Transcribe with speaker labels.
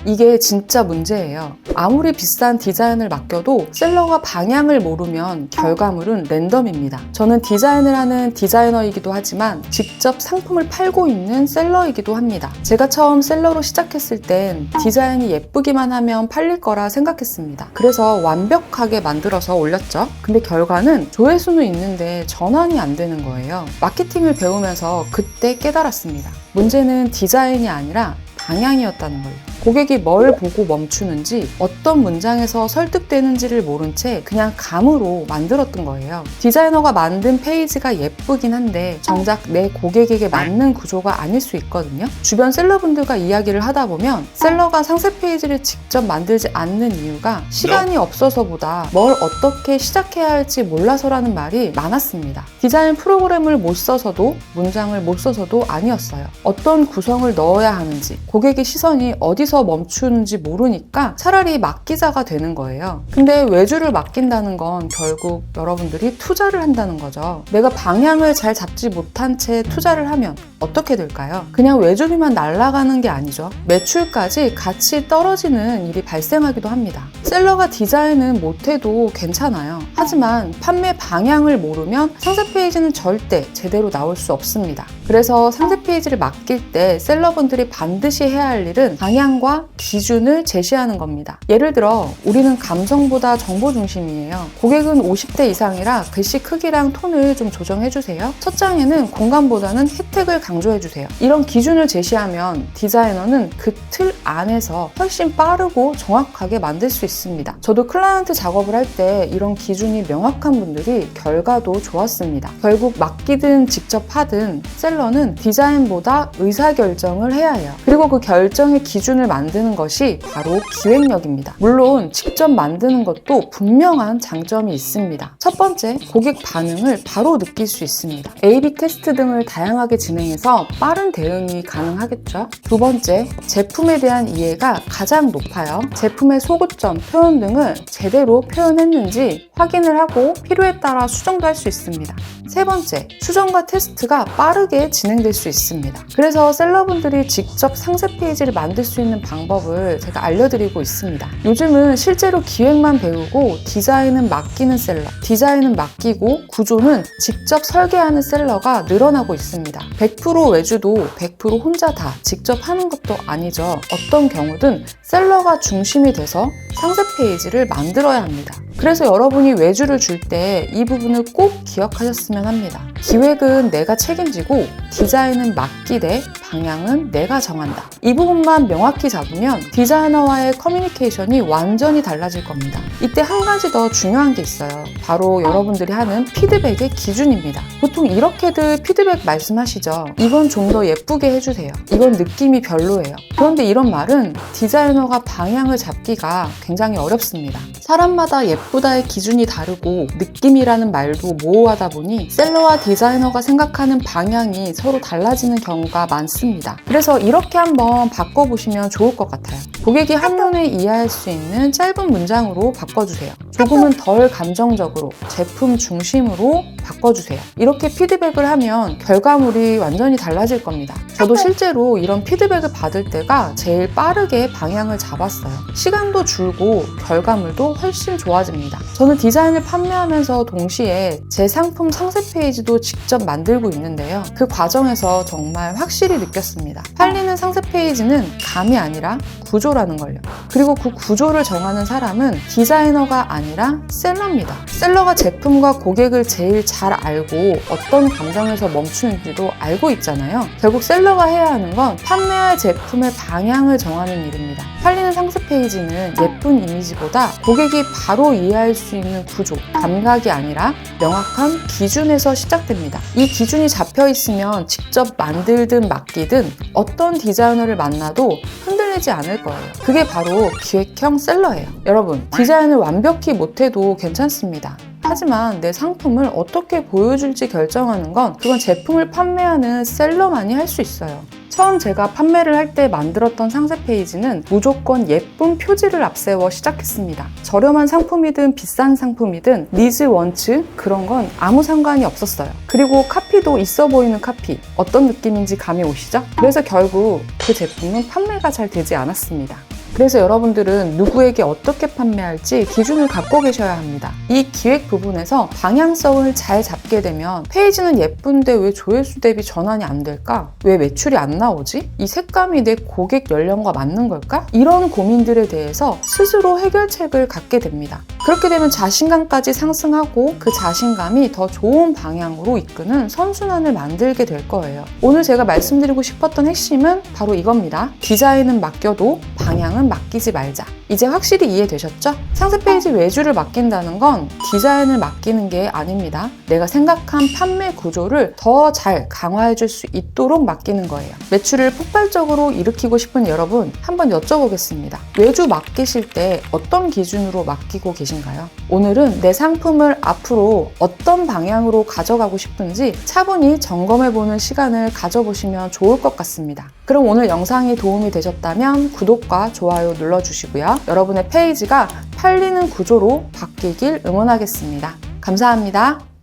Speaker 1: 이게 진짜 문제예요. 아무리 비싼 디자인을 맡겨도 셀러가 방향을 모르면 결과물은 랜덤입니다. 저는 디자인을 하는 디자이너이기도 하지만 직접 상품을 팔고 있는 셀러이기도 합니다. 제가 처음 셀러로 시작했을 땐 디자인이 예쁘기만 하면 팔릴 거라 생각했습니다. 그래서 완벽하게 만들어서 올렸죠. 근데 결과는 조회수는 있는데 전환이 안 되는 거예요. 마케팅을 배우면서 그때 깨달았습니다. 문제는 디자인이 아니라 방향이었다는 거예요. 고객이 뭘 보고 멈추는지, 어떤 문장에서 설득되는지를 모른 채 그냥 감으로 만들었던 거예요. 디자이너가 만든 페이지가 예쁘긴 한데 정작 내 고객에게 맞는 구조가 아닐 수 있거든요. 주변 셀러분들과 이야기를 하다 보면 셀러가 상세 페이지를 직접 만들지 않는 이유가 시간이 없어서보다 뭘 어떻게 시작해야 할지 몰라서라는 말이 많았습니다. 디자인 프로그램을 못 써서도, 문장을 못 써서도 아니었어요. 어떤 구성을 넣어야 하는지, 고객의 시선이 어디서 멈추는지 모르니까 차라리 맡기자가 되는 거예요. 근데 외주를 맡긴다는 건 결국 여러분들이 투자를 한다는 거죠. 내가 방향을 잘 잡지 못한 채 투자를 하면 어떻게 될까요? 그냥 외주비만 날아가는 게 아니죠. 매출까지 같이 떨어지는 일이 발생하기도 합니다. 셀러가 디자인은 못해도 괜찮아요. 하지만 판매 방향을 모르면 상세 페이지는 절대 제대로 나올 수 없습니다. 그래서 상세 페이지를 맡길 때 셀러분들이 반드시 해야 할 일은 방향과 기준을 제시하는 겁니다. 예를 들어 우리는 감성보다 정보 중심이에요. 고객은 50대 이상이라 글씨 크기랑 톤을 좀 조정해주세요. 첫 장에는 공간보다는 혜택을 강조해주세요. 이런 기준을 제시하면 디자이너는 그 틀 안에서 훨씬 빠르고 정확하게 만들 수 있습니다. 저도 클라이언트 작업을 할 때 이런 기준이 명확한 분들이 결과도 좋았습니다. 결국 맡기든 직접 하든 셀러는 디자인보다 의사결정을 해야 해요. 그리고 그 결정의 기준을 만드는 것이 바로 기획력입니다. 물론 직접 만드는 것도 분명한 장점이 있습니다. 첫 번째, 고객 반응을 바로 느낄 수 있습니다. A/B 테스트 등을 다양하게 진행해서 빠른 대응이 가능하겠죠. 두 번째, 제품에 대한 이해가 가장 높아요. 제품의 소구점, 표현 등을 제대로 표현했는지 확인을 하고 필요에 따라 수정도 할 수 있습니다. 세 번째, 수정과 테스트가 빠르게 진행될 수 있습니다. 그래서 셀러분들이 직접 상세 페이지를 만들 수 있는 방법을 제가 알려드리고 있습니다. 요즘은 실제로 기획만 배우고 디자인은 맡기는 셀러, 디자인은 맡기고 구조는 직접 설계하는 셀러가 늘어나고 있습니다. 100% 외주도 100% 혼자 다 직접 하는 것도 아니죠. 어떤 경우든 셀러가 중심이 돼서 상세 페이지를 만들어야 합니다. 그래서 여러분이 외주를 줄 때 이 부분을 꼭 기억하셨으면 합니다. 기획은 내가 책임지고 디자인은 맡기되 방향은 내가 정한다. 이 부분만 명확히 잡으면 디자이너와의 커뮤니케이션이 완전히 달라질 겁니다. 이때 한 가지 더 중요한 게 있어요. 바로 여러분들이 하는 피드백의 기준입니다. 보통 이렇게들 피드백 말씀하시죠. 이건 좀 더 예쁘게 해주세요. 이건 느낌이 별로예요. 그런데 이런 말은 디자이너가 방향을 잡기가 굉장히 어렵습니다. 사람마다 예쁘다의 기준이 다르고 느낌이라는 말도 모호하다 보니 셀러와 디자이너가 생각하는 방향이 서로 달라지는 경우가 많습니다. 그래서 이렇게 한번 바꿔보시면 좋을 것 같아요. 고객이 한눈에 이해할 수 있는 짧은 문장으로 바꿔주세요. 조금은 덜 감정적으로, 제품 중심으로 바꿔주세요. 이렇게 피드백을 하면 결과물이 완전히 달라질 겁니다. 저도 실제로 이런 피드백을 받을 때가 제일 빠르게 방향을 잡았어요. 시간도 줄고 결과물도 훨씬 좋아집니다. 저는 디자인을 판매하면서 동시에 제 상품 상세 페이지도 직접 만들고 있는데요. 그 과정에서 정말 확실히 느꼈습니다. 팔리는 상세 페이지는 감이 아니라 구조라는 걸요. 그리고 그 구조를 정하는 사람은 디자이너가 아니라 셀러입니다. 셀러가 제품과 고객을 제일 잘 알고 어떤 감정에서 멈추는지도 알고 있잖아요. 결국 셀러가 해야 하는 건 판매할 제품의 방향을 정하는 일입니다. 팔리는 상세 페이지는 예쁜 이미지보다 고객이 바로 이해할 수 있는 구조, 감각이 아니라 명확한 기준에서 시작됩니다. 이 기준이 잡혀 있으면 직접 만들든 맡기든 어떤 디자이너를 만나도 흔들리지 않을 거예요. 그게 바로 기획형 셀러예요. 여러분, 디자인을 완벽히 못해도 괜찮습니다. 하지만 내 상품을 어떻게 보여줄지 결정하는 건 그건 제품을 판매하는 셀러만이 할 수 있어요. 처음 제가 판매를 할 때 만들었던 상세 페이지는 무조건 예쁜 표지를 앞세워 시작했습니다. 저렴한 상품이든 비싼 상품이든 니즈, 원츠 그런 건 아무 상관이 없었어요. 그리고 카피도 있어 보이는 카피, 어떤 느낌인지 감이 오시죠? 그래서 결국 그 제품은 판매가 잘 되지 않았습니다. 그래서 여러분들은 누구에게 어떻게 판매할지 기준을 갖고 계셔야 합니다. 이 기획 부분에서 방향성을 잘 잡게 되면 페이지는 예쁜데 왜 조회수 대비 전환이 안 될까? 왜 매출이 안 나오지? 이 색감이 내 고객 연령과 맞는 걸까? 이런 고민들에 대해서 스스로 해결책을 갖게 됩니다. 그렇게 되면 자신감까지 상승하고 그 자신감이 더 좋은 방향으로 이끄는 선순환을 만들게 될 거예요. 오늘 제가 말씀드리고 싶었던 핵심은 바로 이겁니다. 디자인은 맡겨도 방향은 맡기지 말자. 이제 확실히 이해되셨죠? 상세 페이지 외주를 맡긴다는 건 디자인을 맡기는 게 아닙니다. 내가 생각한 판매 구조를 더 잘 강화해 줄 수 있도록 맡기는 거예요. 매출을 폭발적으로 일으키고 싶은 여러분, 한번 여쭤보겠습니다. 외주 맡기실 때 어떤 기준으로 맡기고 계신가요? 오늘은 내 상품을 앞으로 어떤 방향으로 가져가고 싶은지 차분히 점검해보는 시간을 가져보시면 좋을 것 같습니다. 그럼 오늘 영상이 도움이 되셨다면 구독과 좋아요 눌러주시고요. 여러분의 페이지가 팔리는 구조로 바뀌길 응원하겠습니다. 감사합니다.